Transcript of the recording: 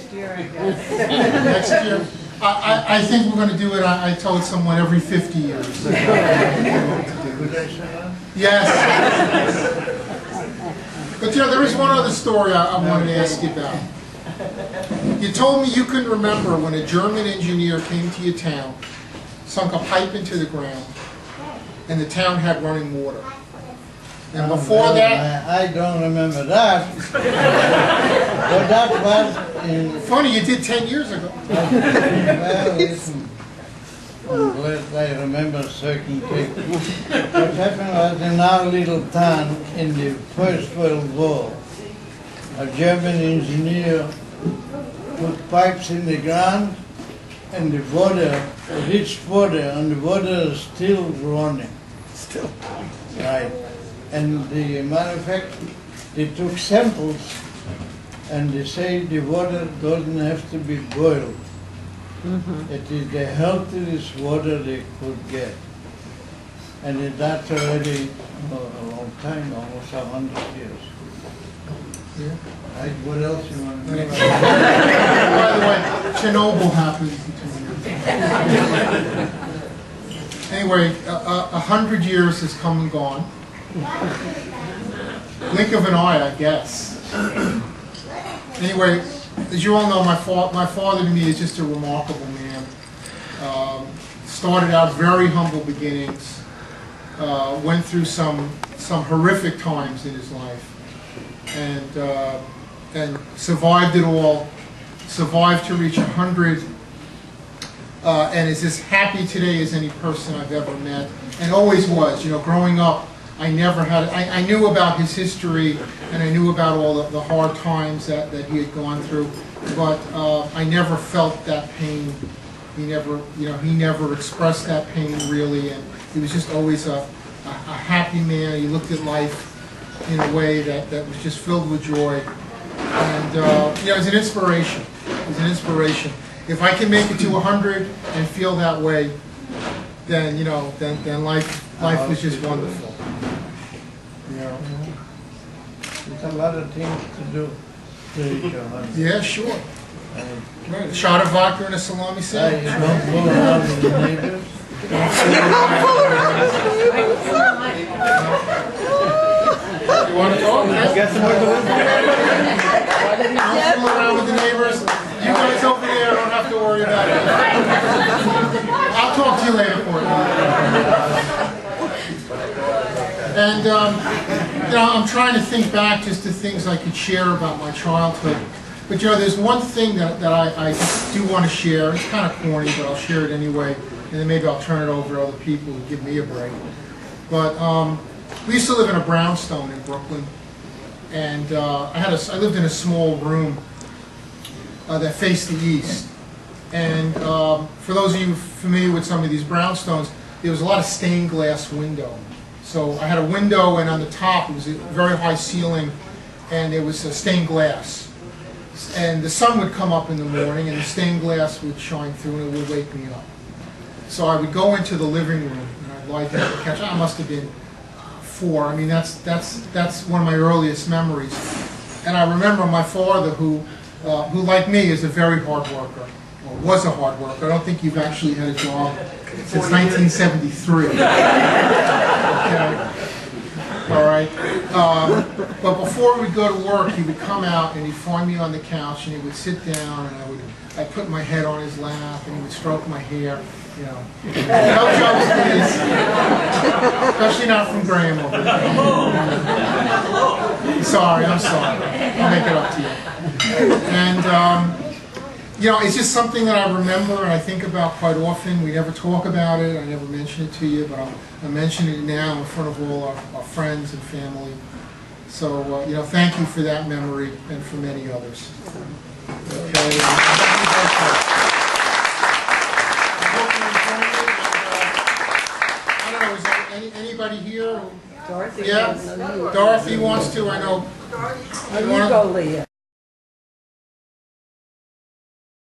next year, I guess. Next year? I think we're going to do it, I told someone, every 50 years. Yes. But you know, there is one other story I wanted to ask you about. You told me you couldn't remember when a German engineer came to your town, sunk a pipe into the ground, and the town had running water. And before that... I don't remember that. But that was in... Funny, you did 10 years ago. Well, listen, I'm glad I remember certain things. What happened was in our little town in the First World War, a German engineer put pipes in the ground and the water, rich water, and the water is still running. Still. Right. And the matter of fact, they took samples and they say the water doesn't have to be boiled. It is the healthiest water they could get. And that's already a long time, almost 100 years. Yeah. Right, what else you want to know? By the way, Chernobyl happened in 2 years. Anyway, 100 years has come and gone. Blink of an eye, I guess. Anyway, as you all know, my father to me is just a remarkable man. Started out very humble beginnings. Went through some horrific times in his life, and survived it all. Survived to reach 100, and is as happy today as any person I've ever met, and always was. You know, growing up, I never had. I knew about his history, and I knew about all the hard times that he had gone through, but I never felt that pain. He never expressed that pain really, and he was just always a happy man. He looked at life in a way that was just filled with joy, and you know, it was an inspiration. It was an inspiration. If I can make it to 100 and feel that way, then then life was just wonderful. You know. There's a lot of things to do to reach 100. Yeah, sure. Right. A shot of vodka and a salami sandwich. You don't go around with the neighbors. You want to talk? Get some more delivery. Don't fool around with the neighbors. You guys over there don't have to worry about it. I'll talk to you later for you. And you know, I'm trying to think back just to things I could share about my childhood. But you know, there's one thing that I do want to share. It's kind of corny, but I'll share it anyway. And then maybe I'll turn it over to other people who give me a break. But we used to live in a brownstone in Brooklyn, and I lived in a small room that faced the east. And for those of you familiar with some of these brownstones, there was a lot of stained glass window. So I had a window, and on the top it was a very high ceiling, and there was stained glass. And the sun would come up in the morning, and the stained glass would shine through, and it would wake me up. So I would go into the living room, and I'd lie down to catch. I must have been 4. I mean, that's one of my earliest memories. And I remember my father, who like me is a very hard worker, or was a hard worker. I don't think you've actually had a job since 1973. Okay. All right. But before we'd go to work, he would come out and he'd find me on the couch, and he would sit down, and I'd put my head on his lap, and he would stroke my hair. You know, no jokes, please. Especially not from Graham over there. Sorry, I'm sorry. I'll make it up to you. And you know, it's just something that I remember and I think about quite often. We never talk about it. I never mention it to you, but I'm mentioning it now in front of all our friends and family. So, you know, thank you for that memory and for many others. Okay. I don't know, is there anybody here? Dorothy. Yeah? Dorothy wants to, I know. You go, Leah.